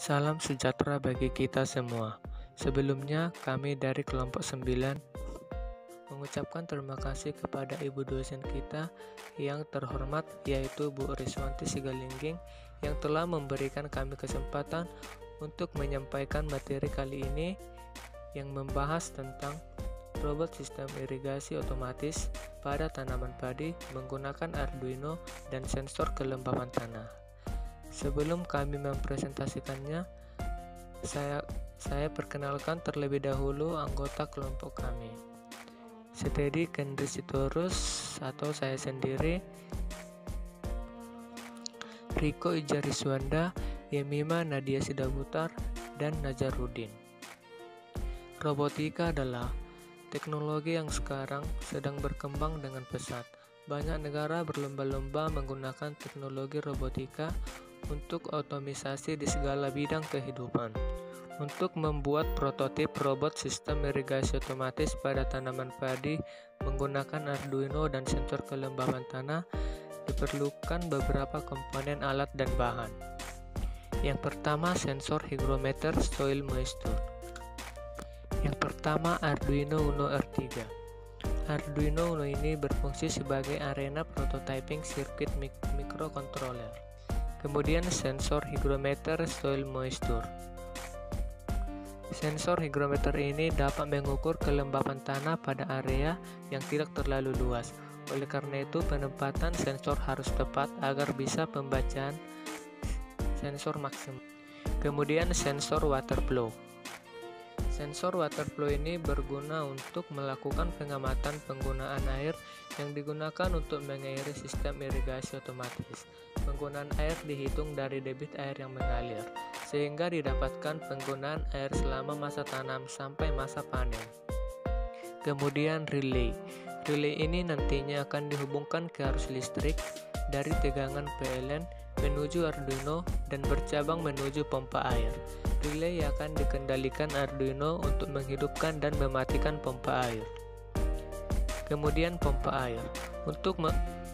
Salam sejahtera bagi kita semua. Sebelumnya, kami dari kelompok 9 mengucapkan terima kasih kepada ibu dosen kita yang terhormat, yaitu Bu Riswanti Sigalingging, yang telah memberikan kami kesempatan untuk menyampaikan materi kali ini yang membahas tentang robot sistem irigasi otomatis pada tanaman padi menggunakan Arduino dan sensor kelembapan tanah. Sebelum kami mempresentasikannya, saya perkenalkan terlebih dahulu anggota kelompok kami. Setedi Kendrisitorus atau saya sendiri, Riko Ijariswanda, Yemima Nadia Sidabutar, dan Najarudin. Robotika adalah teknologi yang sekarang sedang berkembang dengan pesat. Banyak negara berlomba-lomba menggunakan teknologi robotika untuk otomisasi di segala bidang kehidupan. Untuk membuat prototip robot sistem irigasi otomatis pada tanaman padi menggunakan Arduino dan sensor kelembapan tanah, diperlukan beberapa komponen alat dan bahan. Yang pertama, sensor hygrometer soil moisture. Yang pertama, Arduino Uno R3. Arduino Uno ini berfungsi sebagai arena prototyping sirkuit microcontroller. Kemudian sensor hygrometer soil moisture. Sensor hygrometer ini dapat mengukur kelembapan tanah pada area yang tidak terlalu luas. Oleh karena itu, penempatan sensor harus tepat agar bisa pembacaan sensor maksimal. Kemudian sensor water flow. Sensor water flow ini berguna untuk melakukan pengamatan penggunaan air yang digunakan untuk mengairi sistem irigasi otomatis. Penggunaan air dihitung dari debit air yang mengalir, sehingga didapatkan penggunaan air selama masa tanam sampai masa panen. Kemudian relay. Relay ini nantinya akan dihubungkan ke arus listrik dari tegangan PLN menuju Arduino dan bercabang menuju pompa air. Relay akan dikendalikan Arduino untuk menghidupkan dan mematikan pompa air. Kemudian pompa air. Untuk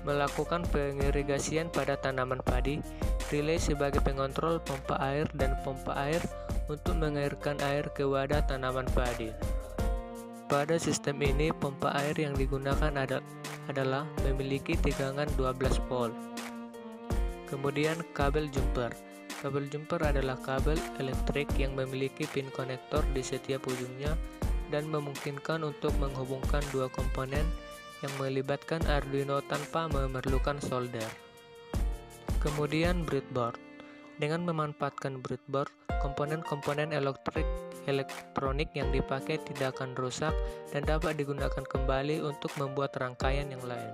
melakukan pengirigasian pada tanaman padi, relay sebagai pengontrol pompa air dan pompa air untuk mengairkan air ke wadah tanaman padi. Pada sistem ini, pompa air yang digunakan adalah memiliki tegangan 12 volt. Kemudian kabel jumper. Kabel jumper adalah kabel elektrik yang memiliki pin konektor di setiap ujungnya dan memungkinkan untuk menghubungkan dua komponen yang melibatkan Arduino tanpa memerlukan solder. Kemudian breadboard. Dengan memanfaatkan breadboard, komponen-komponen elektronik yang dipakai tidak akan rusak dan dapat digunakan kembali untuk membuat rangkaian yang lain.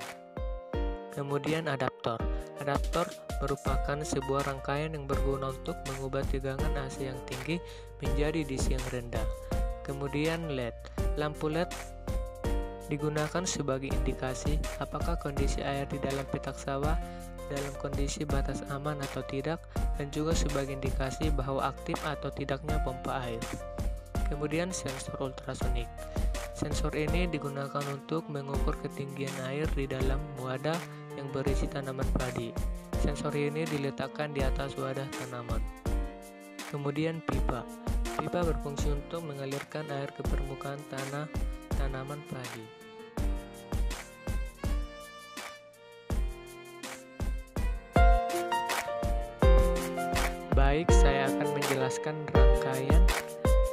Kemudian adaptor. Adaptor merupakan sebuah rangkaian yang berguna untuk mengubah tegangan AC yang tinggi menjadi DC yang rendah. Kemudian LED. Lampu LED digunakan sebagai indikasi apakah kondisi air di dalam petak sawah dalam kondisi batas aman atau tidak, dan juga sebagai indikasi bahwa aktif atau tidaknya pompa air. Kemudian sensor ultrasonik. Sensor ini digunakan untuk mengukur ketinggian air di dalam wadah yang berisi tanaman padi. Sensor ini diletakkan di atas wadah tanaman. Kemudian pipa. Pipa berfungsi untuk mengalirkan air ke permukaan tanah tanaman padi. Baik, saya akan menjelaskan rangkaian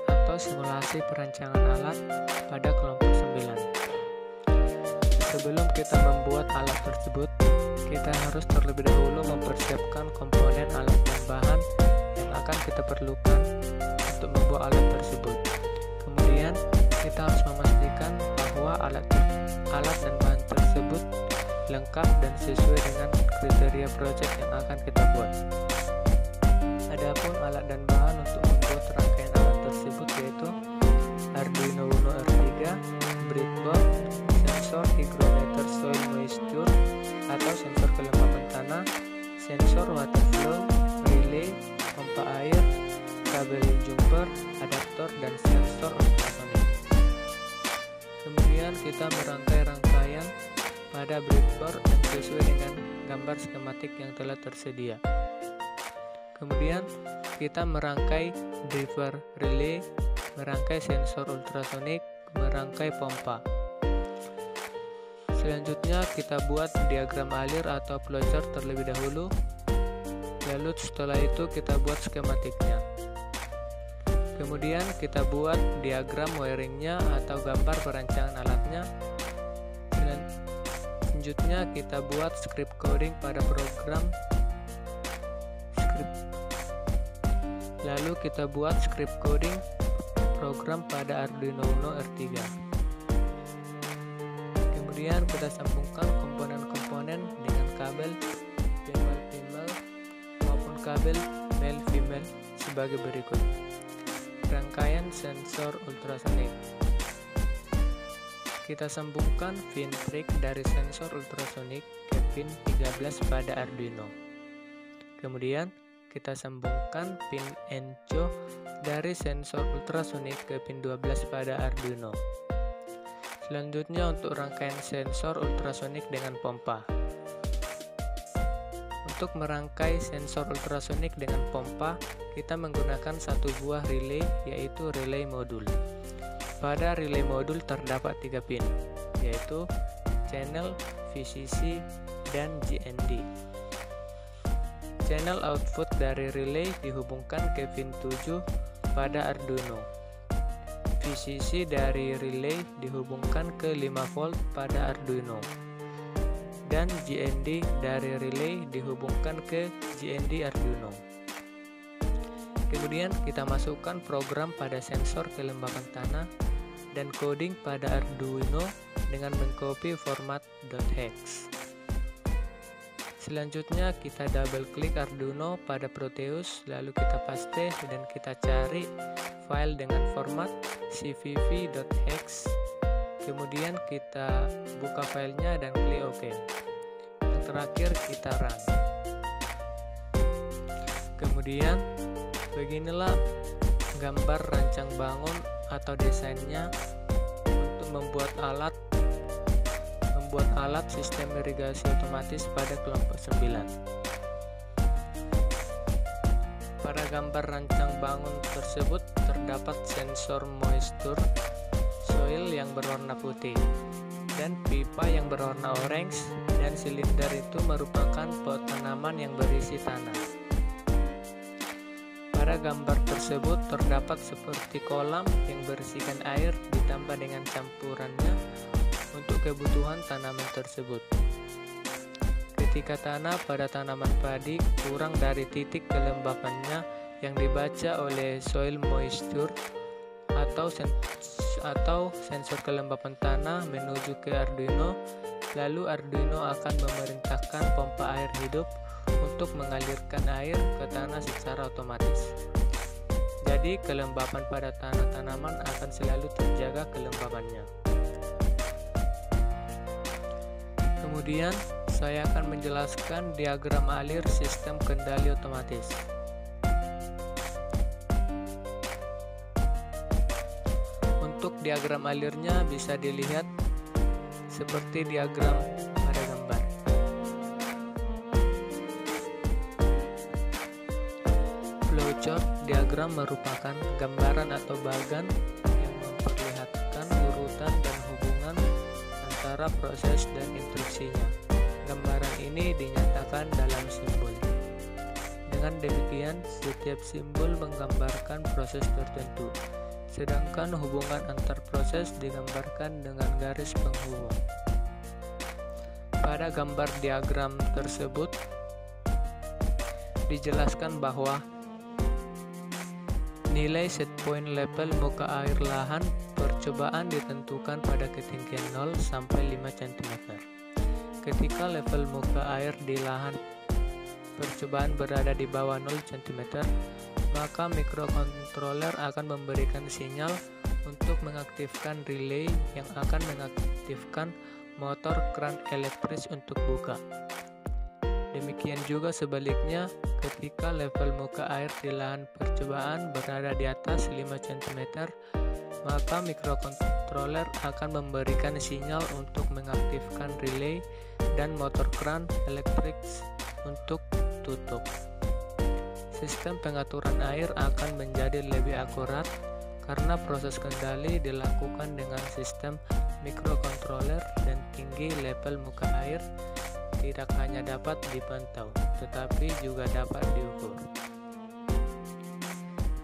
atau simulasi perancangan alat pada kelompok 9. Sebelum kita membuat alat tersebut, kita harus terlebih dahulu mempersiapkan komponen alat dan bahan yang akan kita perlukan untuk membuat alat tersebut. Kemudian, kita harus memastikan bahwa alat dan bahan tersebut lengkap dan sesuai dengan kriteria proyek yang akan kita buat. Adapun alat dan bahan untuk membuat rangkaian alat tersebut yaitu Arduino Uno R3, breadboard, sensor hygrometer soil moisture atau sensor kelembapan tanah, sensor water flow, relay, pompa air, kabel jumper, adaptor, dan sensor ultrasonik. Kemudian kita merangkai rangkaian pada breadboard yang sesuai dengan gambar skematik yang telah tersedia. Kemudian kita merangkai driver relay, merangkai sensor ultrasonik, merangkai pompa. Selanjutnya kita buat diagram alir atau flowchart terlebih dahulu. Lalu setelah itu kita buat skematiknya. Kemudian kita buat diagram wiringnya atau gambar perancangan alatnya. Selanjutnya kita buat script coding pada program script. Lalu kita buat script coding program pada Arduino Uno R3. Kemudian kita sambungkan komponen-komponen dengan kabel male-female maupun kabel male-female sebagai berikut. Rangkaian sensor ultrasonik. Kita sambungkan pin break dari sensor ultrasonik ke pin 13 pada Arduino. Kemudian kita sambungkan pin enco dari sensor ultrasonik ke pin 12 pada Arduino. Selanjutnya untuk rangkaian sensor ultrasonik dengan pompa. Untuk merangkai sensor ultrasonik dengan pompa, kita menggunakan satu buah relay, yaitu relay modul. Pada relay modul terdapat 3 pin, yaitu channel, VCC, dan GND. Channel output dari relay dihubungkan ke pin 7 pada Arduino. VCC dari relay dihubungkan ke 5 volt pada Arduino. Dan GND dari relay dihubungkan ke GND Arduino. Kemudian kita masukkan program pada sensor kelembapan tanah dan coding pada Arduino dengan mengcopy format .hex. Selanjutnya kita double klik Arduino pada Proteus, lalu kita paste dan kita cari file dengan format cvv.hex. Kemudian kita buka filenya dan klik OK. Yang terakhir kita run. Kemudian beginilah gambar rancang bangun atau desainnya untuk membuat alat sistem irigasi otomatis pada kelompok 9. Pada gambar rancang bangun tersebut terdapat sensor moisture soil yang berwarna putih dan pipa yang berwarna orange, dan silinder itu merupakan pot tanaman yang berisi tanah. Pada gambar tersebut terdapat seperti kolam yang berisikan air ditambah dengan campurannya untuk kebutuhan tanaman tersebut. Ketika tanah pada tanaman padi kurang dari titik kelembapannya yang dibaca oleh soil moisture atau sensor kelembapan tanah menuju ke Arduino, lalu Arduino akan memerintahkan pompa air hidup untuk mengalirkan air ke tanah secara otomatis. Jadi kelembapan pada tanah tanaman akan selalu terjaga kelembapannya. Kemudian saya akan menjelaskan diagram alir sistem kendali otomatis. Untuk diagram alirnya bisa dilihat seperti diagram pada gambar. Flowchart diagram merupakan gambaran atau bagan yang memperlihatkan urutan dan hubungan antara proses dan instruksinya. Gambaran ini dinyatakan dalam simbol. Dengan demikian, setiap simbol menggambarkan proses tertentu, sedangkan hubungan antar proses digambarkan dengan garis penghubung. Pada gambar diagram tersebut dijelaskan bahwa nilai set point level muka air lahan percobaan ditentukan pada ketinggian 0 sampai 5 cm. Ketika level muka air di lahan percobaan berada di bawah 0 cm, maka mikrokontroler akan memberikan sinyal untuk mengaktifkan relay yang akan mengaktifkan motor kran elektris untuk buka. Demikian juga sebaliknya, ketika level muka air di lahan percobaan berada di atas 5 cm, maka mikrokontroler akan memberikan sinyal untuk mengaktifkan relay dan motor kran elektrik untuk tutup. sistem pengaturan air akan menjadi lebih akurat karena proses kendali dilakukan dengan sistem mikrokontroler dan tinggi level muka air tidak hanya dapat dipantau, tetapi juga dapat diukur.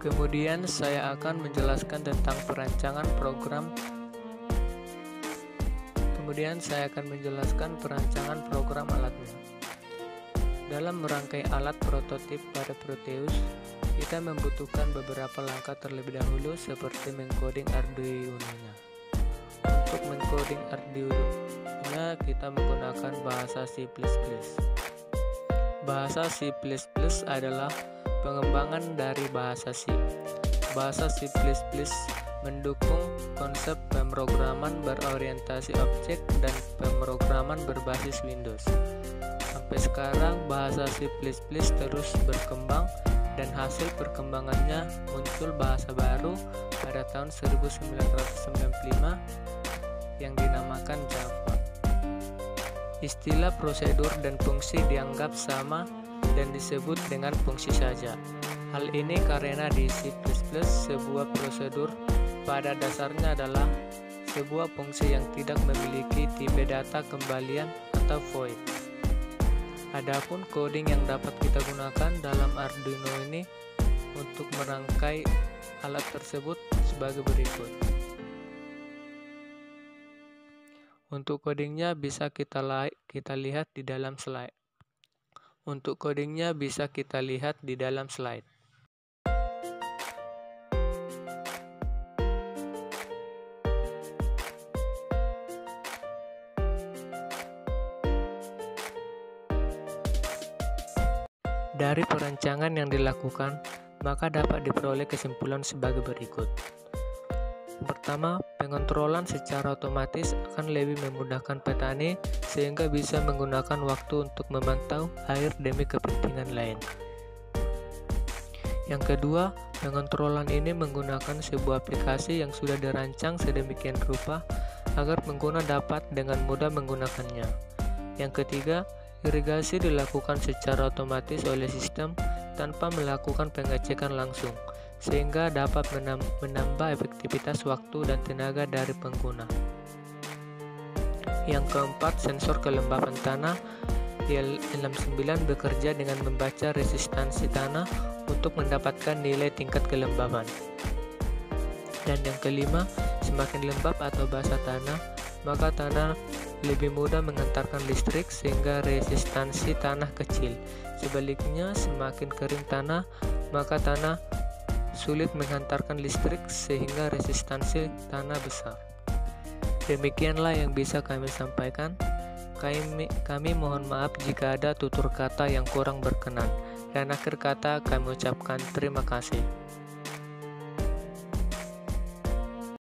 Kemudian saya akan menjelaskan tentang perancangan program. Alatnya. Dalam merangkai alat prototip pada Proteus, kita membutuhkan beberapa langkah terlebih dahulu seperti mengcoding Arduino-nya. Untuk mengcoding Arduino-nya kita menggunakan bahasa C++. Bahasa C++ adalah pengembangan dari bahasa C. Bahasa C++ mendukung konsep pemrograman berorientasi objek dan pemrograman berbasis Windows. Sampai sekarang bahasa C++ terus berkembang dan hasil perkembangannya muncul bahasa baru pada tahun 1995 yang dinamakan Java. Istilah prosedur dan fungsi dianggap sama dan disebut dengan fungsi saja. Hal ini karena di C++ sebuah prosedur pada dasarnya adalah sebuah fungsi yang tidak memiliki tipe data kembalian atau void. Adapun coding yang dapat kita gunakan dalam Arduino ini untuk merangkai alat tersebut sebagai berikut. Untuk codingnya bisa kita lihat di dalam slide. Dari perancangan yang dilakukan, maka dapat diperoleh kesimpulan sebagai berikut. Pertama, pengontrolan secara otomatis akan lebih memudahkan petani sehingga bisa menggunakan waktu untuk memantau air demi kepentingan lain. Yang kedua, pengontrolan ini menggunakan sebuah aplikasi yang sudah dirancang sedemikian rupa agar pengguna dapat dengan mudah menggunakannya. Yang ketiga, irigasi dilakukan secara otomatis oleh sistem tanpa melakukan pengecekan langsung, sehingga dapat menambah efektivitas waktu dan tenaga dari pengguna. Yang keempat, sensor kelembapan tanah IL69 bekerja dengan membaca resistansi tanah untuk mendapatkan nilai tingkat kelembapan. Dan yang kelima, semakin lembab atau basah tanah, maka tanah lebih mudah mengantarkan listrik sehingga resistansi tanah kecil. Sebaliknya, semakin kering tanah, maka tanah sulit menghantarkan listrik sehingga resistansi tanah besar. Demikianlah yang bisa kami sampaikan. Kami mohon maaf jika ada tutur kata yang kurang berkenan. Dan akhir kata kami ucapkan terima kasih.